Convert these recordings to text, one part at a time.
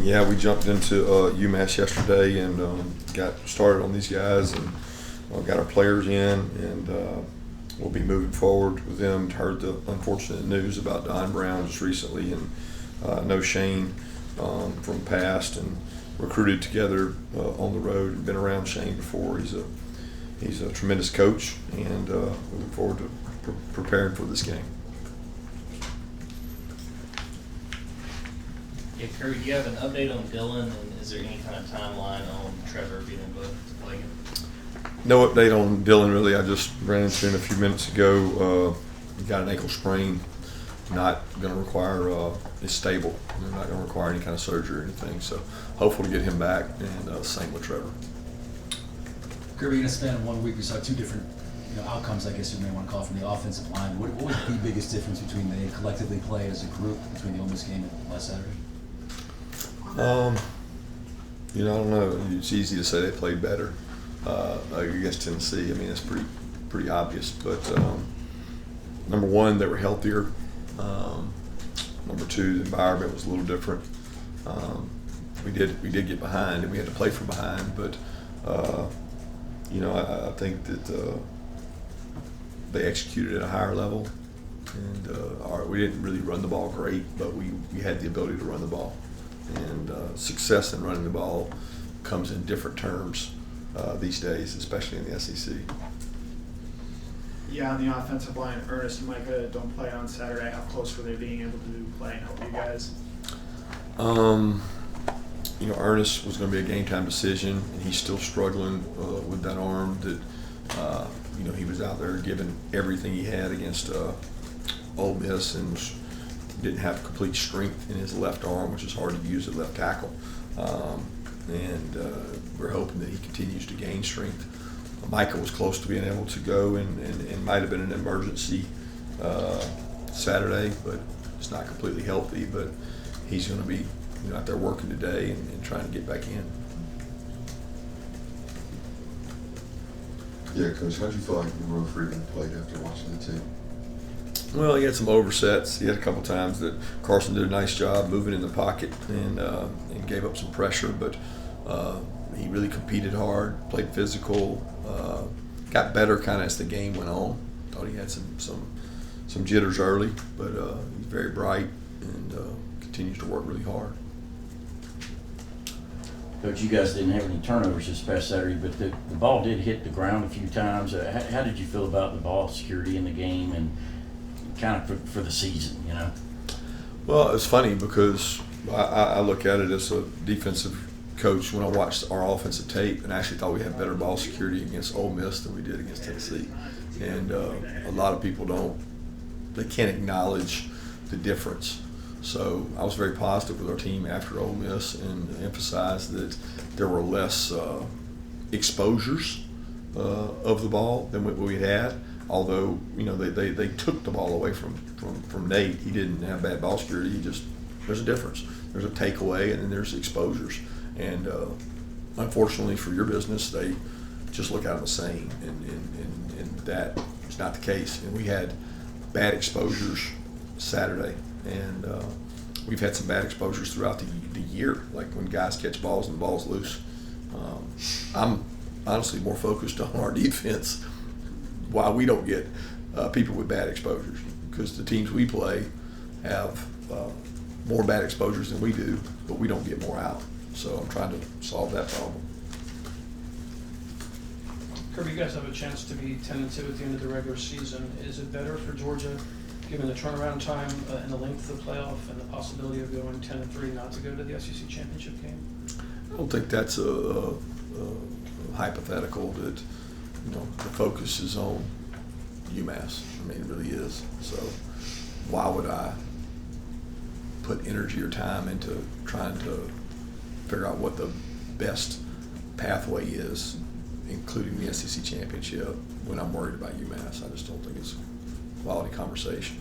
Yeah, we jumped into UMass yesterday and got started on these guys and got our players in, and we'll be moving forward with them. Heard the unfortunate news about Don Brown just recently, and know Shane from past, and recruited together on the road and been around Shane before. He's a tremendous coach, and we look forward to preparing for this game. Yeah, Kirby, do you have an update on Dillon, and is there any kind of timeline on Trevor being able to play him? No update on Dillon, really. I just ran into him a few minutes ago. He got an ankle sprain, not going to require, is stable. They're not going to require any kind of surgery or anything. So hopeful to get him back, and same with Trevor. Kirby, in a span of 1 week, we saw two different outcomes, I guess you may want to call it, from the offensive line. What was the biggest difference between they collectively play as a group between the Ole Miss game and last Saturday? I don't know. It's easy to say they played better against Tennessee. I mean, it's pretty obvious. But number one, they were healthier. Number two, the environment was a little different. We did get behind, and we had to play from behind. But I think that they executed at a higher level, and we didn't really run the ball great, but we had the ability to run the ball. And success in running the ball comes in different terms these days, especially in the SEC. Yeah, on the offensive line, Ernest and Micah don't play on Saturday. How close were they being able to play and help you guys? Ernest was going to be a game time decision, and he's still struggling with that arm. That he was out there giving everything he had against Ole Miss, and didn't have complete strength in his left arm, which is hard to use at left tackle. And we're hoping that he continues to gain strength. Micah was close to being able to go, and might have been an emergency Saturday, but it's not completely healthy. But he's going to be out there working today and trying to get back in. Yeah, Coach, how did you feel like Monroe Freeman played after watching the tape? Well, he had some oversets. He had a couple times that Carson did a nice job moving in the pocket and gave up some pressure, but he really competed hard, played physical, got better kind of as the game went on. Thought he had some jitters early, but he's very bright and continues to work really hard. Coach, you guys didn't have any turnovers this past Saturday, but the ball did hit the ground a few times. How did you feel about the ball security in the game and kind of for the season, Well, it's funny because I look at it as a defensive coach when I watched our offensive tape, and I actually thought we had better ball security against Ole Miss than we did against Tennessee. And a lot of people they can't acknowledge the difference. So I was very positive with our team after Ole Miss and emphasized that there were less exposures of the ball than what we had. Although they took the ball away from Nate. He didn't have bad ball security. There's a difference. There's a takeaway, and then there's exposures. And unfortunately for your business, they just look at them the same, and that is not the case. And we had bad exposures Saturday, and we've had some bad exposures throughout the year, like when guys catch balls and the ball's loose. I'm honestly more focused on our defense, why we don't get people with bad exposures, because the teams we play have more bad exposures than we do, but we don't get more out. So I'm trying to solve that problem. Kirby, you guys have a chance to be 10-2 at the end of the regular season. Is it better for Georgia, given the turnaround time and the length of the playoff and the possibility of going 10-3, not to go to the SEC championship game? I don't think that's a hypothetical that the focus is on UMass. I mean, it really is. So why would I put energy or time into trying to figure out what the best pathway is, including the SEC championship, when I'm worried about UMass? I just don't think it's a quality conversation.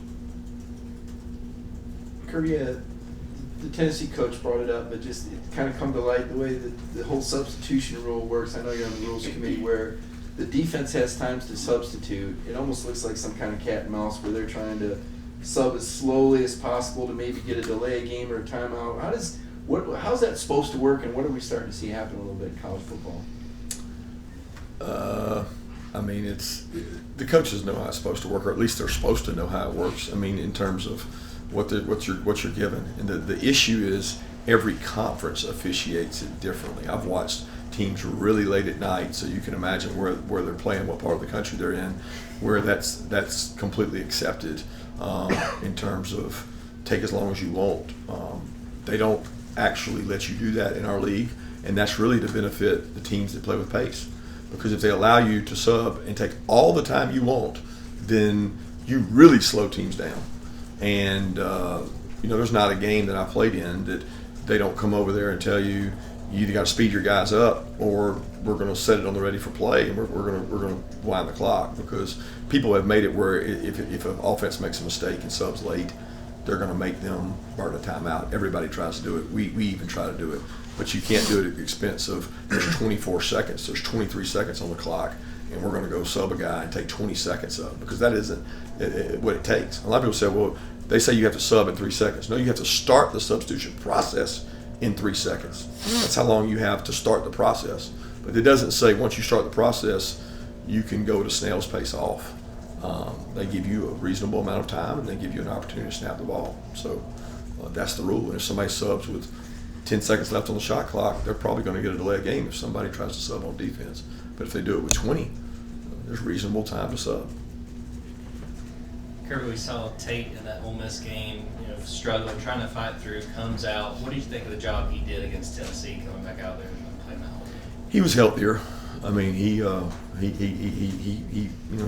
Kirby, the Tennessee coach brought it up, but just it kind of come to light the way that the whole substitution rule works. I know you're on the rules committee where the defense has times to substitute. It almost looks like some kind of cat and mouse where they're trying to sub as slowly as possible to maybe get a delay game or a timeout. How's that supposed to work, and what are we starting to see happen a little bit in college football? I mean, the coaches know how it's supposed to work, or at least they're supposed to know how it works. I mean, in terms of what you're given, and the issue is every conference officiates it differently. I've watched teams really late at night, so you can imagine where they're playing, what part of the country they're in, where that's completely accepted in terms of take as long as you want. They don't actually let you do that in our league, and that's really to benefit the teams that play with pace. Because if they allow you to sub and take all the time you want, then you really slow teams down. And there's not a game that I played in that they don't come over there and tell you either got to speed your guys up or we're going to set it on the ready for play, and we're going to wind the clock, because people have made it where if an offense makes a mistake and subs late, they're going to make them burn a timeout. Everybody tries to do it. We even try to do it. But you can't do it at the expense of there's 24 seconds, there's 23 seconds on the clock, and we're going to go sub a guy and take 20 seconds up, because that isn't what it takes. A lot of people say, well, they say you have to sub in 3 seconds. No, you have to start the substitution process in 3 seconds. That's how long you have to start the process. But it doesn't say once you start the process, you can go to snail's pace off. They give you a reasonable amount of time, and they give you an opportunity to snap the ball. So that's the rule. And if somebody subs with 10 seconds left on the shot clock, they're probably going to get a delay of game if somebody tries to sub on defense. But if they do it with 20, there's reasonable time to sub. Kirby, we saw Tate in that Ole Miss game, struggling, trying to fight through, comes out. What do you think of the job he did against Tennessee, coming back out there and playing that whole game? He was healthier. I mean, he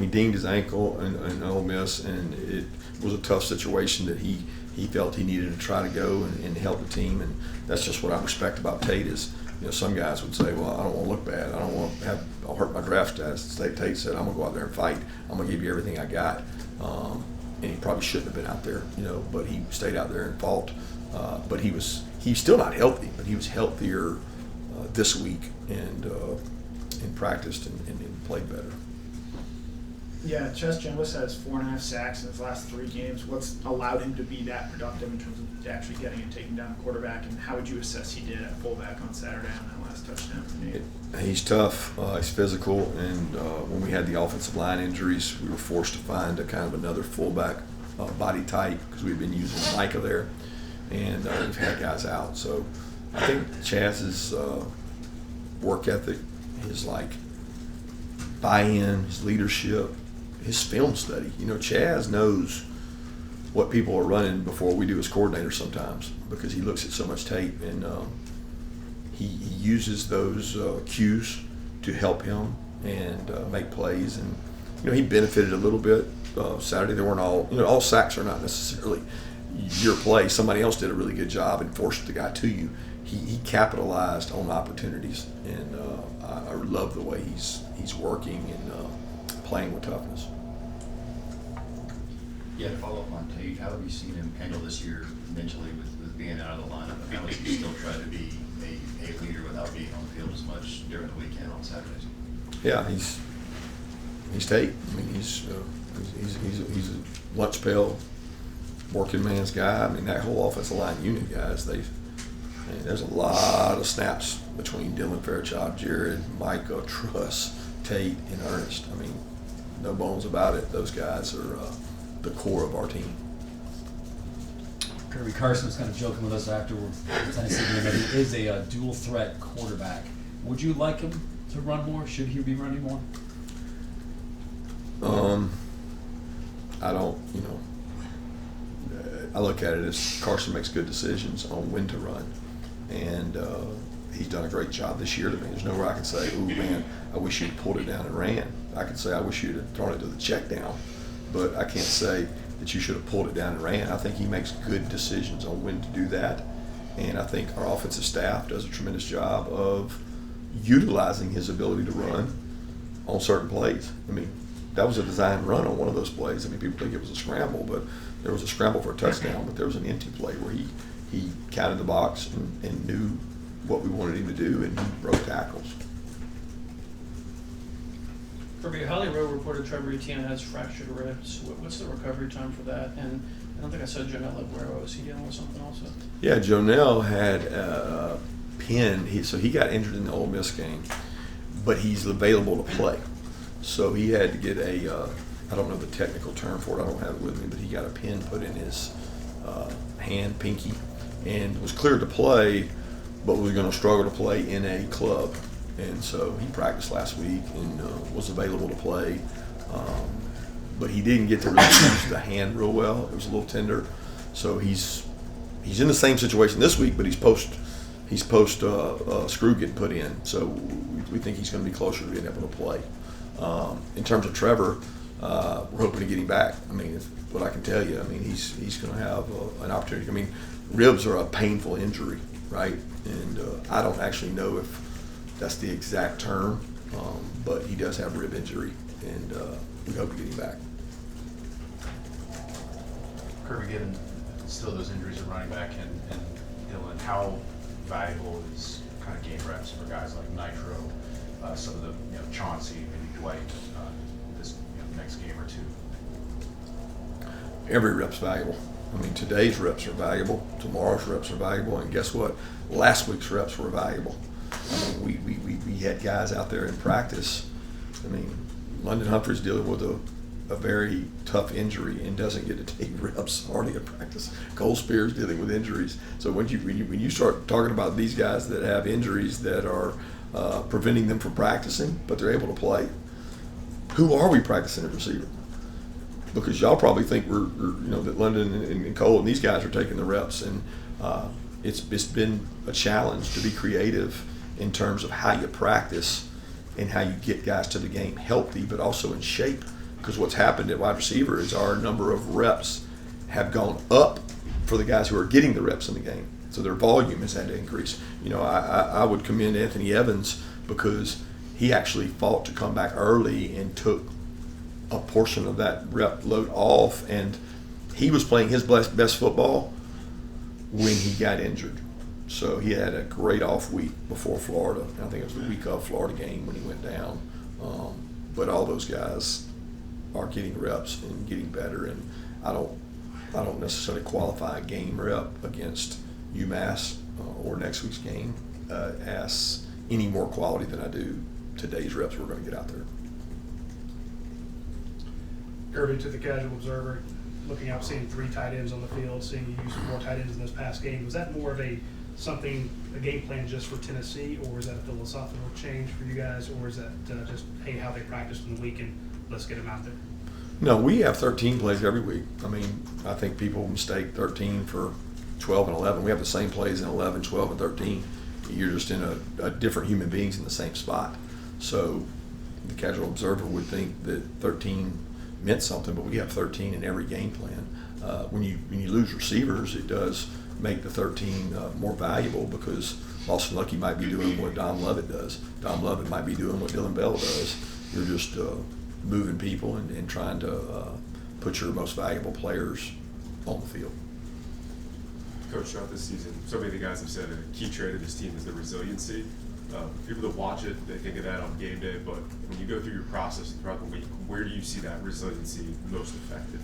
dinged his ankle in Ole Miss, and it was a tough situation that he felt he needed to try to go and help the team. And that's just what I respect about Tate is, some guys would say, well, I don't want to look bad. I don't want to I'll hurt my draft status. Tate said, I'm going to go out there and fight. I'm going to give you everything I got. And he probably shouldn't have been out there, but he stayed out there and fought. But he's still not healthy, but he was healthier this week and practiced and played better. Yeah, Chess Jimlis has 4.5 sacks in his last 3 games. What's allowed him to be that productive in terms of actually getting and taking down the quarterback, and how would you assess he did at fullback on Saturday on that last touchdown for Nate? He's tough. He's physical, and when we had the offensive line injuries, we were forced to find a kind of another fullback body type, because we've been using Micah there, and we've had guys out. So I think Chaz's work ethic, his buy-in, his leadership, his film study. Chaz knows what people are running before we do as coordinators sometimes, because he looks at so much tape, and he uses those cues to help him and make plays. And he benefited a little bit Saturday. They weren't all sacks are not necessarily your play. Somebody else did a really good job and forced the guy to you. He capitalized on opportunities, and I love the way he's working and playing with toughness. Yeah, to follow up on Tate, how have you seen him handle this year mentally with being out of the lineup? How does he still try to be a leader without being on the field as much during the weekend on Saturdays? Yeah, he's Tate. I mean, he's a lunch pail, working man's guy. I mean, that whole offensive line unit, guys, there's a lot of snaps between Dylan Fairchild, Jared, Micah, Truss, Tate, and Ernest. I mean, no bones about it. Those guys are the core of our team. Kirby Carson was kind of joking with us after the Tennessee game that he is a dual threat quarterback. Would you like him to run more? Should he be running more? I don't, I look at it as Carson makes good decisions on when to run. And he's done a great job this year to me. There's nowhere I can say, ooh, man, I wish you'd pulled it down and ran. I can say I wish you'd have thrown it to the check down. But I can't say that you should have pulled it down and ran. I think he makes good decisions on when to do that. And I think our offensive staff does a tremendous job of utilizing his ability to run on certain plays. I mean, that was a designed run on one of those plays. I mean, people think it was a scramble, but there was a scramble for a touchdown, but there was an empty play where he counted the box and knew what we wanted him to do, and he broke tackles. Kirby, Holly Rowe reported Trevor Etienne has fractured ribs. What's the recovery time for that? And I don't think I saw Jonelle Aguero. Was he dealing with something also? Yeah, Jonelle had a pin. So he got injured in the Ole Miss game, but he's available to play. So he had to get I don't know the technical term for it. I don't have it with me, but he got a pin put in his hand, pinky, and was cleared to play, but was going to struggle to play in a club. And so he practiced last week and was available to play. But he didn't get to really use the hand real well. It was a little tender. So he's in the same situation this week, but he's post screw getting put in. So we think he's going to be closer to being able to play. In terms of Trevor, we're hoping to get him back. I mean, what I can tell you, I mean, he's going to have an opportunity. I mean, ribs are a painful injury, right? And I don't actually know if that's the exact term, but he does have rib injury, and we hope to get him back. Kirby, given still those injuries at running back and Dillon, how valuable is kind of game reps for guys like Nitro, some of the Chauncey, maybe Dwight, this next game or two? Every rep's valuable. I mean, today's reps are valuable. Tomorrow's reps are valuable, and guess what? Last week's reps were valuable. I mean, we had guys out there in practice. I mean, London Humphrey's dealing with a very tough injury and doesn't get to take reps hardly at practice. Cole Spears dealing with injuries. So when you start talking about these guys that have injuries that are preventing them from practicing, but they're able to play, who are we practicing at receiver? Because y'all probably think we're that London and Cole and these guys are taking the reps, and it's been a challenge to be creative in terms of how you practice and how you get guys to the game healthy, but also in shape. Because what's happened at wide receiver is our number of reps have gone up for the guys who are getting the reps in the game. So their volume has had to increase. I would commend Anthony Evans because he actually fought to come back early and took a portion of that rep load off, and he was playing his best football when he got injured. So he had a great off week before Florida. I think it was the week of Florida game when he went down. But all those guys are getting reps and getting better, and I don't necessarily qualify a game rep against UMass or next week's game as any more quality than I do today's reps we're going to get out there. Kirby, to the casual observer, looking out, seeing 3 tight ends on the field, seeing you use 4 tight ends in this past game, was that more of a game plan just for Tennessee, or is that a philosophical change for you guys, or is that just, hey, how they practiced in the week and let's get them out there? No, we have 13 plays every week. I mean, I think people mistake 13 for 12 and 11. We have the same plays in 11, 12, and 13. You're just in a different human beings in the same spot. So the casual observer would think that 13 meant something, but we have 13 in every game plan. When you lose receivers, it does make the 13 more valuable because Boston Lucky might be doing what Dom Lovett does. Dom Lovett might be doing what Dillon Bell does. You're just moving people and trying to put your most valuable players on the field. Coach, throughout this season, so many of the guys have said a key trait of this team is the resiliency. People that watch it, they think of that on game day, but when you go through your process throughout the week, where do you see that resiliency most effective?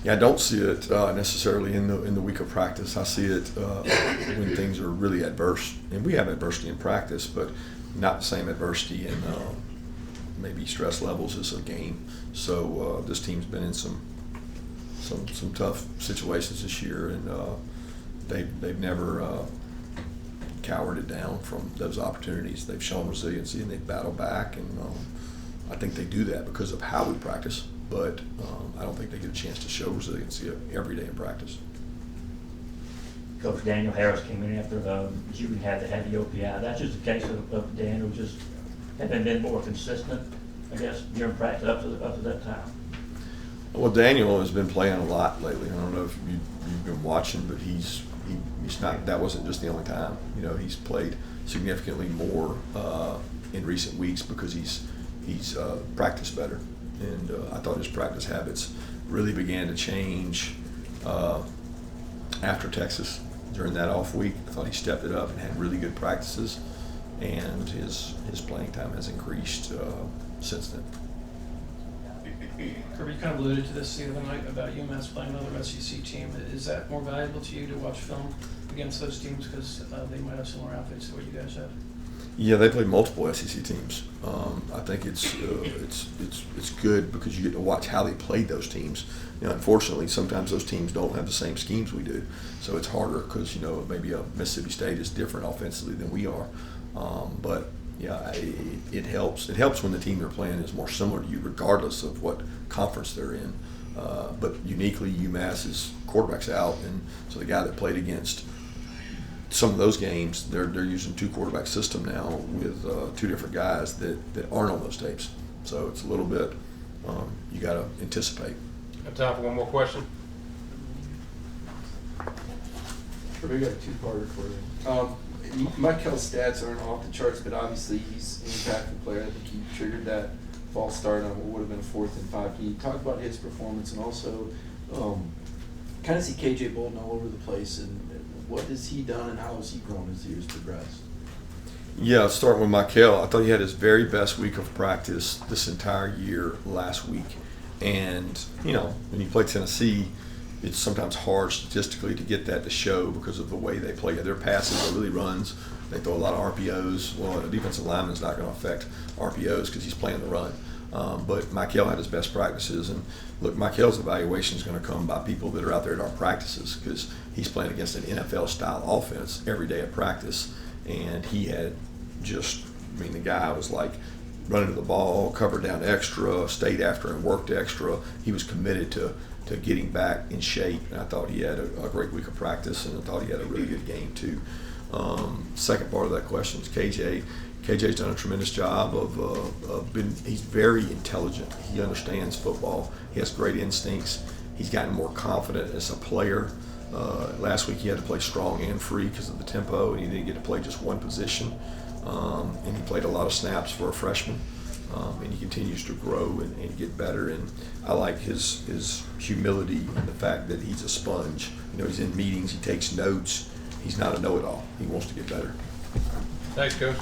Yeah, I don't see it necessarily in the week of practice. I see it when things are really adverse, and we have adversity in practice, but not the same adversity in maybe stress levels as a game. So this team's been in some tough situations this year, and they've never cowered it down from those opportunities. They've shown resiliency and they've battled back, and I think they do that because of how we practice. But I don't think they get a chance to show resiliency every day in practice. Coach Daniel Harris came in after Judy had the OPI. That's just a case of Daniel just having been more consistent, I guess, during practice up to that time. Well, Daniel has been playing a lot lately. I don't know if you've been watching, but he's not. That wasn't just the only time. He's played significantly more in recent weeks because he's practiced better. And I thought his practice habits really began to change after Texas during that off week. I thought he stepped it up and had really good practices, and his playing time has increased since then. Kirby, you kind of alluded to this the other night about UMass playing another SEC team. Is that more valuable to you to watch film against those teams because they might have similar outfits to what you guys have? Yeah, they play multiple SEC teams. I think it's good because you get to watch how they played those teams. You know, unfortunately, sometimes those teams don't have the same schemes we do, so it's harder because maybe a Mississippi State is different offensively than we are. But yeah, it helps. It helps when the team they're playing is more similar to you, regardless of what conference they're in. But uniquely, UMass's quarterback's out, and so the guy that played against some of those games, they're using 2-quarterback system now with 2 different guys that aren't on those tapes. So it's a little bit you got to anticipate. Got time for one more question? Sure, we got a 2-parter for you. Michael's stats aren't off the charts, but obviously he's an impactful player. I think he triggered that false start on what would have been a 4th and 5. Can you talk about his performance and also kind of see KJ Bolden all over the place, and what has he done and how has he grown as the years progressed? Yeah, starting with Michael, I thought he had his very best week of practice this entire year last week. And, when you play Tennessee, it's sometimes hard statistically to get that to show because of the way they play. Their passes are really runs. They throw a lot of RPOs. Well, a defensive lineman's not going to affect RPOs because he's playing the run. But Michael had his best practices. And, look, Michael's evaluation is going to come by people that are out there at our practices because he's playing against an NFL-style offense every day at practice. And he had the guy was like running to the ball, covered down extra, stayed after and worked extra. He was committed to getting back in shape, and I thought he had a great week of practice, and I thought he had a really good game too. Second part of that question is KJ. KJ's done a tremendous job he's very intelligent. He understands football. He has great instincts. He's gotten more confident as a player. Last week he had to play strong and free because of the tempo, and he didn't get to play just one position. And he played a lot of snaps for a freshman. And he continues to grow and get better. And I like his humility and the fact that he's a sponge. He's in meetings, he takes notes. He's not a know-it-all. He wants to get better. Thanks, Coach.